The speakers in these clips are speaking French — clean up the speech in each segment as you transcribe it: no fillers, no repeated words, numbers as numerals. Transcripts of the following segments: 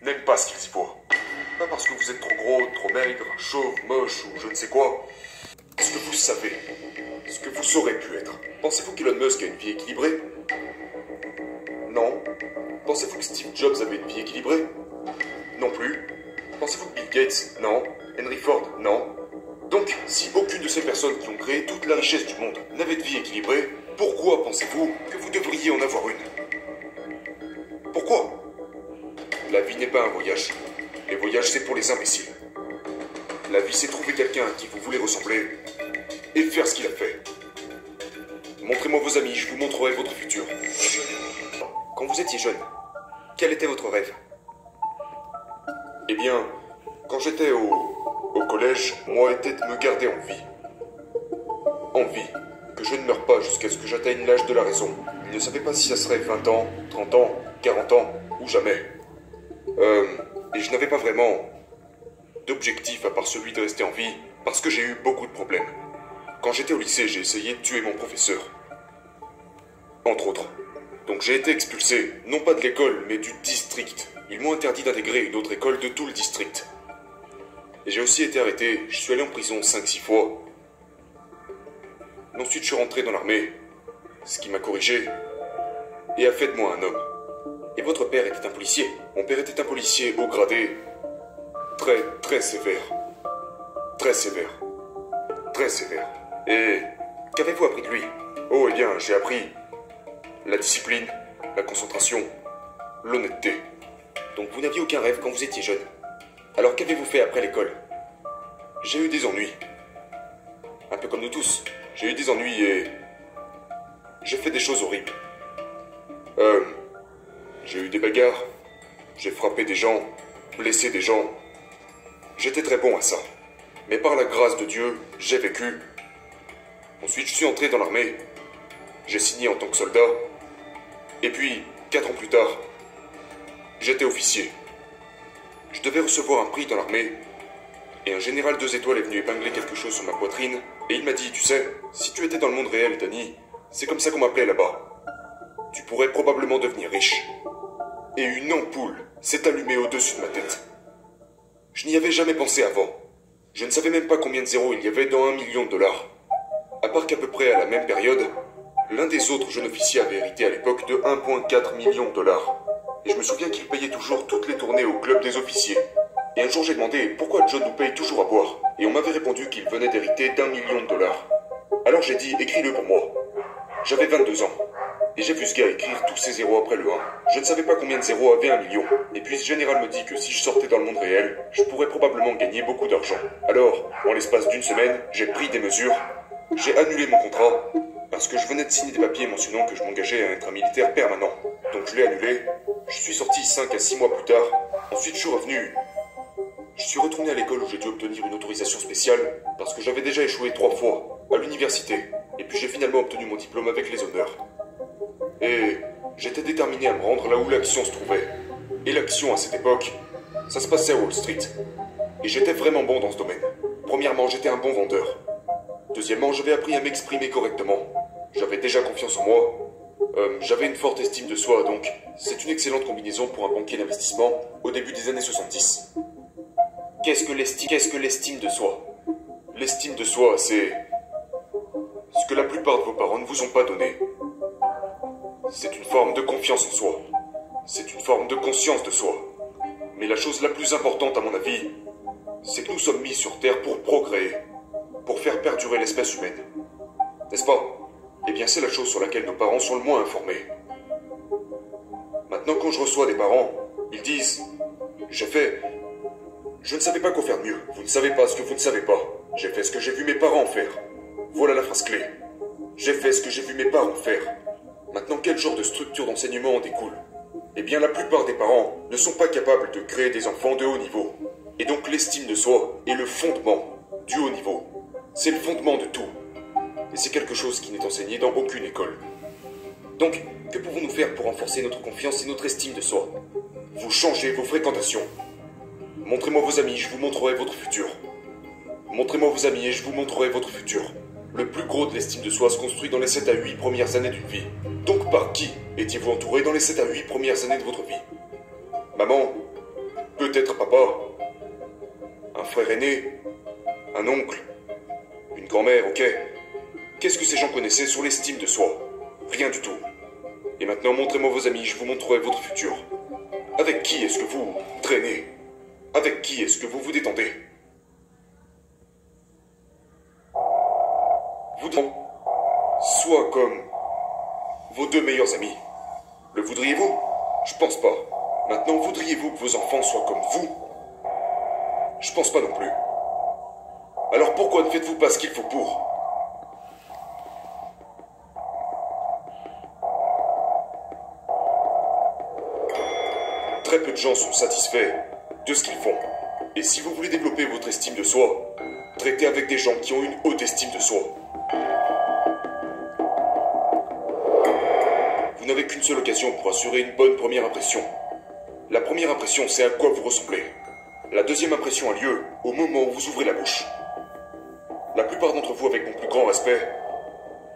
n'aiment pas ce qu'ils y voient. Pas parce que vous êtes trop gros, trop maigre, chauve, moche ou je ne sais quoi. Ce que vous savez, ce que vous aurez pu être. Pensez-vous qu'Elon Musk a une vie équilibrée? Non. Pensez-vous que Steve Jobs avait une vie équilibrée? Non plus. Pensez-vous que Bill Gates? Non. Henry Ford? Non. Donc, si aucune de ces personnes qui ont créé toute la richesse du monde n'avait de vie équilibrée, pourquoi pensez-vous que vous devriez en avoir une? Pourquoi? La vie n'est pas un voyage. Les voyages, c'est pour les imbéciles. La vie, c'est trouver quelqu'un à qui vous voulez ressembler et faire ce qu'il a fait. Montrez-moi vos amis, je vous montrerai votre futur. Quand vous étiez jeune, quel était votre rêve? Eh bien, quand j'étais au collège, moi était de me garder en vie. En vie. Que je ne meure pas jusqu'à ce que j'atteigne l'âge de la raison. Il ne savait pas si ça serait 20 ans, 30 ans, 40 ans, ou jamais. Et je n'avais pas vraiment d'objectif à part celui de rester en vie, parce que j'ai eu beaucoup de problèmes. Quand j'étais au lycée, j'ai essayé de tuer mon professeur. Entre autres. Donc j'ai été expulsé, non pas de l'école, mais du district. Ils m'ont interdit d'intégrer une autre école de tout le district. Et j'ai aussi été arrêté, je suis allé en prison 5-6 fois. Ensuite je suis rentré dans l'armée, ce qui m'a corrigé, et a fait de moi un homme. Et votre père était un policier? Mon père était un policier haut gradé, très sévère. Très sévère. Très sévère. Et qu'avez-vous appris de lui? Oh, eh bien, j'ai appris la discipline, la concentration, l'honnêteté. Donc vous n'aviez aucun rêve quand vous étiez jeune. Alors qu'avez-vous fait après l'école? J'ai eu des ennuis. Un peu comme nous tous. J'ai eu des ennuis et j'ai fait des choses horribles. J'ai eu des bagarres, j'ai frappé des gens, blessé des gens. J'étais très bon à ça. Mais par la grâce de Dieu, j'ai vécu. Ensuite, je suis entré dans l'armée. J'ai signé en tant que soldat. Et puis, 4 ans plus tard, j'étais officier. Je devais recevoir un prix dans l'armée. Et un général 2 étoiles est venu épingler quelque chose sur ma poitrine. Et il m'a dit, tu sais, si tu étais dans le monde réel, Danny, c'est comme ça qu'on m'appelait là-bas. Tu pourrais probablement devenir riche. Et une ampoule s'est allumée au-dessus de ma tête. Je n'y avais jamais pensé avant. Je ne savais même pas combien de zéros il y avait dans 1 million de dollars. À part qu'à peu près à la même période, l'un des autres jeunes officiers avait hérité à l'époque de 1,4 million de dollars. Et je me souviens qu'il payait toujours toutes les tournées au club des officiers. Et un jour j'ai demandé pourquoi John nous paye toujours à boire. Et on m'avait répondu qu'il venait d'hériter d'1 million de dollars. Alors j'ai dit, écris-le pour moi. J'avais 22 ans. Et j'ai vu ce gars écrire tous ces zéros après le 1. Je ne savais pas combien de zéros avait 1 million. Et puis ce général me dit que si je sortais dans le monde réel, je pourrais probablement gagner beaucoup d'argent. Alors, en l'espace d'une semaine, j'ai pris des mesures. J'ai annulé mon contrat, parce que je venais de signer des papiers mentionnant que je m'engageais à être un militaire permanent. Donc je l'ai annulé. Je suis sorti 5 à 6 mois plus tard. Ensuite je suis revenu. Je suis retourné à l'école où j'ai dû obtenir une autorisation spéciale, parce que j'avais déjà échoué 3 fois, à l'université. Et puis j'ai finalement obtenu mon diplôme avec les honneurs. Et j'étais déterminé à me rendre là où l'action se trouvait. Et l'action à cette époque, ça se passait à Wall Street. Et j'étais vraiment bon dans ce domaine. Premièrement, j'étais un bon vendeur. Deuxièmement, j'avais appris à m'exprimer correctement. J'avais déjà confiance en moi. J'avais une forte estime de soi, donc c'est une excellente combinaison pour un banquier d'investissement au début des années 70. Qu'est-ce que l'estime de soi? L'estime de soi, c'est ce que la plupart de vos parents ne vous ont pas donné. C'est une forme de confiance en soi. C'est une forme de conscience de soi. Mais la chose la plus importante à mon avis, c'est que nous sommes mis sur Terre pour procréer, pour faire perdurer l'espèce humaine. N'est-ce pas? Eh bien c'est la chose sur laquelle nos parents sont le moins informés. Maintenant quand je reçois des parents, ils disent « J'ai fait... Je ne savais pas quoi faire de mieux. Vous ne savez pas ce que vous ne savez pas. J'ai fait ce que j'ai vu mes parents faire. » Voilà la phrase clé. J'ai fait ce que j'ai vu mes parents faire. Maintenant, quel genre de structure d'enseignement en découle? Eh bien, la plupart des parents ne sont pas capables de créer des enfants de haut niveau. Et donc, l'estime de soi est le fondement du haut niveau. C'est le fondement de tout. Et c'est quelque chose qui n'est enseigné dans aucune école. Donc, que pouvons-nous faire pour renforcer notre confiance et notre estime de soi? Vous changez vos fréquentations. Montrez-moi vos amis, je vous montrerai votre futur. Montrez-moi vos amis et je vous montrerai votre futur. Le plus gros de l'estime de soi se construit dans les 7 à 8 premières années d'une vie. Donc par qui étiez-vous entouré dans les 7 à 8 premières années de votre vie? Maman, peut-être papa, un frère aîné, un oncle, une grand-mère, ok. Qu'est-ce que ces gens connaissaient sur l'estime de soi? Rien du tout. Et maintenant, montrez-moi vos amis, je vous montrerai votre futur. Avec qui est-ce que vous traînez? Avec qui est-ce que vous vous détendez? Vous devez soit comme vos deux meilleurs amis. Le voudriez-vous? Je pense pas. Maintenant, voudriez-vous que vos enfants soient comme vous? Je pense pas non plus. Alors pourquoi ne faites-vous pas ce qu'il faut pour? Très peu de gens sont satisfaits de ce qu'ils font. Et si vous voulez développer votre estime de soi, traitez avec des gens qui ont une haute estime de soi. Vous n'avez qu'une seule occasion pour assurer une bonne première impression. La première impression, c'est à quoi vous ressemblez. La deuxième impression a lieu au moment où vous ouvrez la bouche. La plupart d'entre vous, avec mon plus grand respect,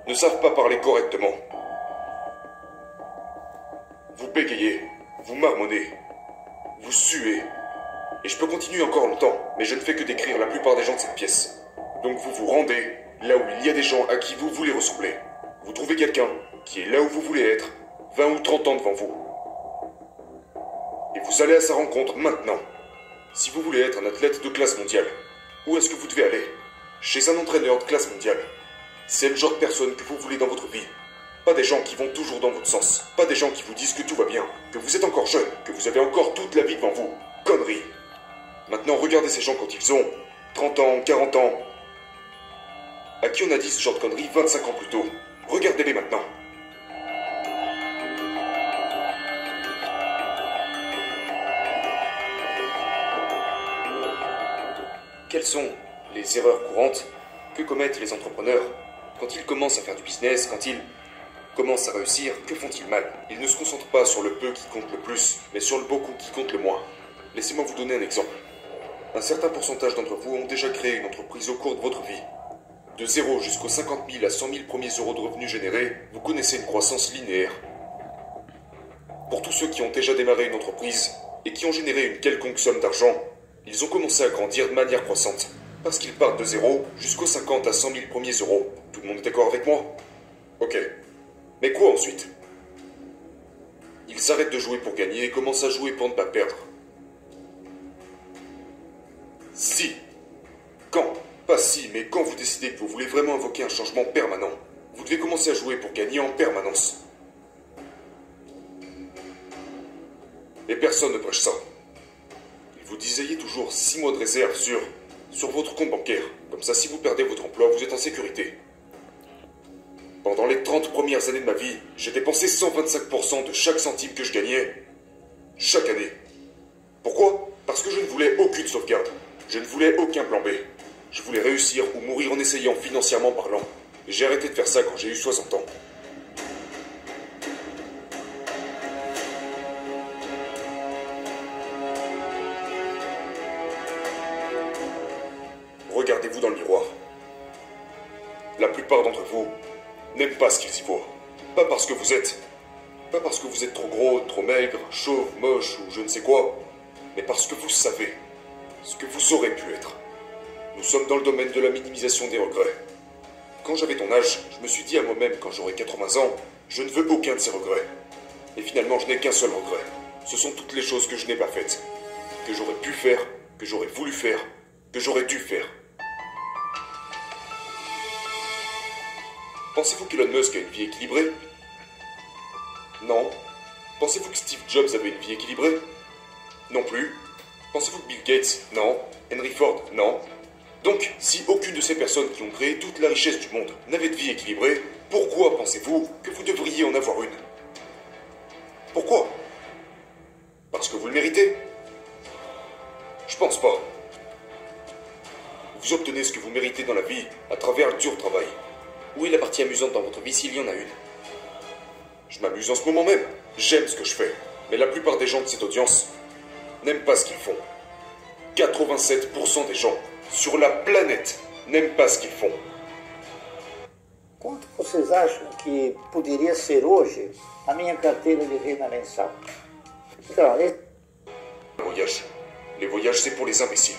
ne savent pas parler correctement. Vous bégayez, vous marmonnez, vous suez. Et je peux continuer encore longtemps, mais je ne fais que décrire la plupart des gens de cette pièce. Donc vous vous rendez là où il y a des gens à qui vous voulez ressembler. Vous trouvez quelqu'un qui est là où vous voulez être, 20 ou 30 ans devant vous. Et vous allez à sa rencontre maintenant. Si vous voulez être un athlète de classe mondiale, où est-ce que vous devez aller? Chez un entraîneur de classe mondiale. C'est le genre de personne que vous voulez dans votre vie. Pas des gens qui vont toujours dans votre sens. Pas des gens qui vous disent que tout va bien, que vous êtes encore jeune, que vous avez encore toute la vie devant vous. Conneries. Maintenant, regardez ces gens quand ils ont 30 ans, 40 ans. À qui on a dit ce genre de conneries 25 ans plus tôt? Regardez-les maintenant. Quelles sont les erreurs courantes que commettent les entrepreneurs quand ils commencent à faire du business, quand ils commencent à réussir? Que font-ils mal? Ils ne se concentrent pas sur le peu qui compte le plus, mais sur le beaucoup qui compte le moins. Laissez-moi vous donner un exemple. Un certain pourcentage d'entre vous ont déjà créé une entreprise au cours de votre vie. De 0 jusqu'aux 50 000 à 100 000 premiers euros de revenus générés, vous connaissez une croissance linéaire. Pour tous ceux qui ont déjà démarré une entreprise et qui ont généré une quelconque somme d'argent, ils ont commencé à grandir de manière croissante, parce qu'ils partent de 0 jusqu'aux 50 à 100 000 premiers euros. Tout le monde est d'accord avec moi? Ok. Mais quoi ensuite? Ils arrêtent de jouer pour gagner et commencent à jouer pour ne pas perdre. Si, quand, pas si, mais quand vous décidez que vous voulez vraiment invoquer un changement permanent, vous devez commencer à jouer pour gagner en permanence. Et personne ne prêche ça. Ils vous disent ayez toujours 6 mois de réserve sur votre compte bancaire. Comme ça, si vous perdez votre emploi, vous êtes en sécurité. Pendant les 30 premières années de ma vie, j'ai dépensé 125% de chaque centime que je gagnais, chaque année. Pourquoi? Parce que je ne voulais aucune sauvegarde. Je ne voulais aucun plan B. Je voulais réussir ou mourir en essayant financièrement parlant. Et j'ai arrêté de faire ça quand j'ai eu 60 ans. Regardez-vous dans le miroir. La plupart d'entre vous n'aiment pas ce qu'ils y voient. Pas parce que vous êtes. Pas parce que vous êtes trop gros, trop maigre, chauve, moche ou je ne sais quoi. Mais parce que vous savez ce que vous aurez pu être. Nous sommes dans le domaine de la minimisation des regrets. Quand j'avais ton âge, je me suis dit à moi-même quand j'aurai 80 ans, je ne veux aucun de ces regrets. Et finalement, je n'ai qu'un seul regret. Ce sont toutes les choses que je n'ai pas faites. Que j'aurais pu faire, que j'aurais voulu faire, que j'aurais dû faire. Pensez-vous qu'Elon Musk a une vie équilibrée? Non. Pensez-vous que Steve Jobs avait une vie équilibrée? Non plus. Pensez-vous que Bill Gates? Non. Henry Ford? Non. Donc, si aucune de ces personnes qui ont créé toute la richesse du monde n'avait de vie équilibrée, pourquoi pensez-vous que vous devriez en avoir une? Pourquoi? Parce que vous le méritez? Je pense pas. Vous obtenez ce que vous méritez dans la vie à travers le dur travail. Où est la partie amusante dans votre vie s'il y en a une? Je m'amuse en ce moment même. J'aime ce que je fais. Mais la plupart des gens de cette audience n'aiment pas ce qu'ils font. 87% des gens sur la planète n'aiment pas ce qu'ils font. Quanto vocês acham que poderia ser hoje a minha carteira de renda mensal? Então, Voyage. Les voyages, c'est pour les imbéciles.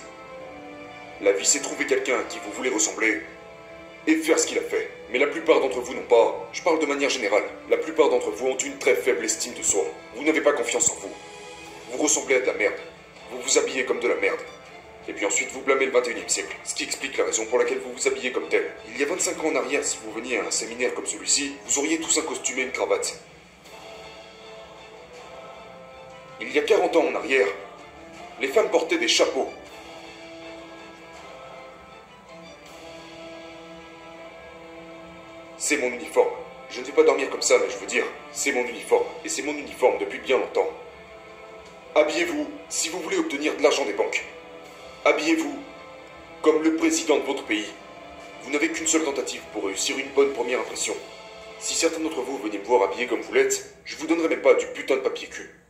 La vie, c'est trouver quelqu'un à qui vous voulez ressembler et faire ce qu'il a fait. Mais la plupart d'entre vous n'ont pas. Je parle de manière générale. La plupart d'entre vous ont une très faible estime de soi. Vous n'avez pas confiance en vous. Vous ressemblez à de la merde. Vous vous habillez comme de la merde. Et puis ensuite, vous blâmez le 21e siècle. Ce qui explique la raison pour laquelle vous vous habillez comme tel. Il y a 25 ans en arrière, si vous veniez à un séminaire comme celui-ci, vous auriez tous un costume et une cravate. Il y a 40 ans en arrière, les femmes portaient des chapeaux. C'est mon uniforme. Je ne vais pas dormir comme ça, mais je veux dire, c'est mon uniforme. Et c'est mon uniforme depuis bien longtemps. Habillez-vous si vous voulez obtenir de l'argent des banques. Habillez-vous comme le président de votre pays. Vous n'avez qu'une seule tentative pour réussir une bonne première impression. Si certains d'entre vous veniez me voir habillé comme vous l'êtes, je vous donnerai même pas du putain de papier cul.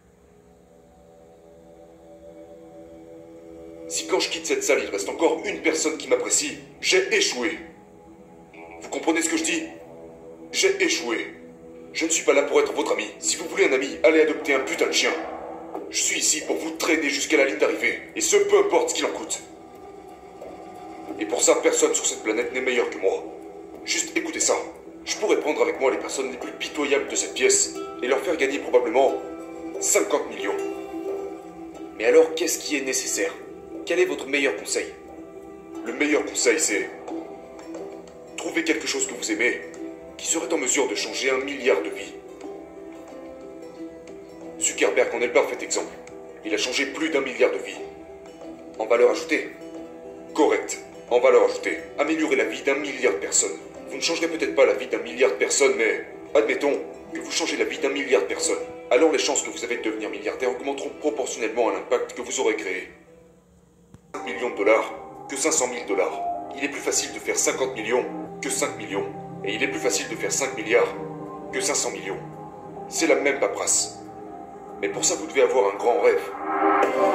Si quand je quitte cette salle, il reste encore une personne qui m'apprécie, j'ai échoué. Vous comprenez ce que je dis? J'ai échoué. Je ne suis pas là pour être votre ami. Si vous voulez un ami, allez adopter un putain de chien. Je suis ici pour vous traîner jusqu'à la ligne d'arrivée. Et ce, peu importe ce qu'il en coûte. Et pour ça, personne sur cette planète n'est meilleur que moi. Juste écoutez ça. Je pourrais prendre avec moi les personnes les plus pitoyables de cette pièce et leur faire gagner probablement 50 millions. Mais alors, qu'est-ce qui est nécessaire? Quel est votre meilleur conseil? Le meilleur conseil, c'est... trouver quelque chose que vous aimez, qui serait en mesure de changer 1 milliard de vies. Zuckerberg en est le parfait exemple. Il a changé plus d'1 milliard de vies. En valeur ajoutée? Correct. En valeur ajoutée. Améliorer la vie d'1 milliard de personnes. Vous ne changerez peut-être pas la vie d'1 milliard de personnes, mais... admettons que vous changez la vie d'1 milliard de personnes. Alors les chances que vous avez de devenir milliardaire augmenteront proportionnellement à l'impact que vous aurez créé. 5 millions de dollars que 500 000 dollars. Il est plus facile de faire 50 millions que 5 millions. Et il est plus facile de faire 5 milliards que 500 millions. C'est la même paperasse. Mais pour ça, vous devez avoir un grand rêve.